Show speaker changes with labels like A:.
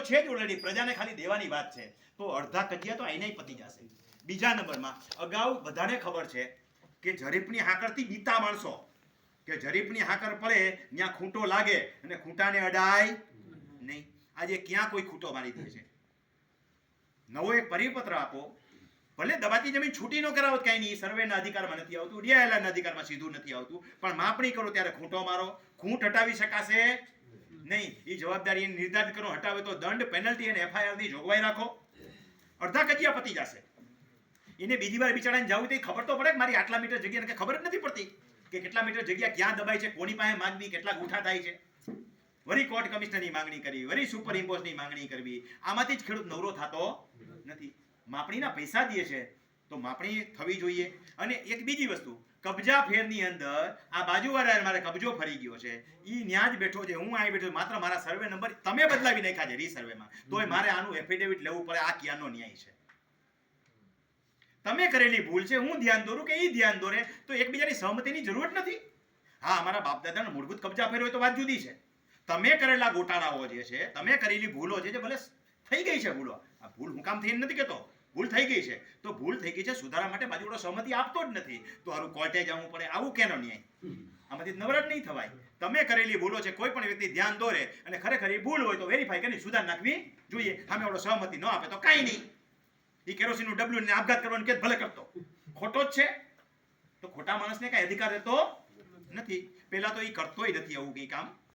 A: તો છે જ ઓલરેડી, પ્રજાને ખાલી દેવાની વાત છે, તો અડધા કજિયા તો અહીંને પતી જશે. બીજા નંબરમાં અગાઉ બધાને ખબર છે કે જરીફની હાકરથી બીતા માણસો કે જરીફની હાકર પડે ત્યાં ખૂંટો લાગે અને ખૂંટાને અડાય નહીં. આજે ક્યાં કોઈ ખૂંટો મારી દે છે? નવો એક પરિપત્ર આપો, ભલે દબાતી જમીન છૂટી ન કરાવો કઈ નહીં, સર્વેના અધિકારમાં નથી આવતું, ડીઆઈએલના અધિકારમાં સીધું નથી આવતું, પણ માપણી કરો ત્યારે ખૂંટો મારો, ખૂંટ હટાવી શકાશે નહીં. એ જવાબદારી નિર્ધારિત કરો, હટાવે તો દંડ, પેનલ્ટી અને એફઆઈઆર ની જોગવાઈ રાખો, અડધા કજિયા પતી જશે. એને બીજી વાર બિચારાને જવું તો ખબર તો પડે કે મારી આટલા મીટર જગ્યા ખબર જ નથી પડતી કે કેટલા મીટર જગ્યા ક્યાં દબાય છે, કોની પાસે માંગવી, કેટલા ગુઠા થાય છે. વળી કોર્ટ કમિશનરની માંગણી કરવી, વળી સુપર ઇમ્પોઝની માંગણી કરવી, આમાંથી જ ખેડૂત નવરો થતો નથી. માપણીના પૈસા દે છે તો માપણી થવી જોઈએ. અને એક બીજી વસ્તુ, કબજા ફેરની અંદર આ બાજુવાળા મારે કબજો ફરી ગયો છે, ઈ ન્યા જ બેઠો છે, હું અહીં બેઠો, માત્ર મારા સર્વે નંબર તમે બદલાવી નાખ્યા છે રીસર્વેમાં, તોય મારે આનું એફિડેવિટ લેવું પડે. આ ક્યાંનો ન્યાય છે? તમે કરેલી ભૂલ છે, હું ધ્યાન દોરું કે એ ધ્યાન દોરે, તો એકબીજાની સહમતિની જરૂર નથી. હા, અમારા બાપ દાદાનો મૂળભૂત કબજા ફેર હોય તો વાત જુદી છે. તમે કરેલા ગોટાળાઓ જે છે, તમે કરેલી ભૂલો છે, જે ભલે થઈ ગઈ છે ભૂલો, આ ભૂલ હું કામ થઈ નથી કહેતો, ભૂલ થઈ ગઈ છે તો ભૂલ થઈ ગઈ છે, સુધારા માટે બાજુવાળો સહમતિ આપતો જ નથી, તો હારું કોર્ટે જવું પડે, આવું કેનો ન્યાય? આમાંથી નવરાટ નહીં થવાય. તમે કરેલી ભૂલો છે, કોઈ પણ વ્યક્તિ ધ્યાન દોરે અને ખરેખર એ ભૂલ હોય તો વેરીફાઈ કરીને સુધાર નાખવી જોઈએ. સામે વાળો સહમતિ ન આપે તો કાંઈ નહીં, એ કેરોસીનનું ડબલું ને આપઘાત કરવાનું કે ભલે કરતો, ખોટો જ છે. તો ખોટા માણસને કાંઈ અધિકાર રહેતો નથી. પહેલા તો એ કરતોય નથી આવું કંઈ કામ.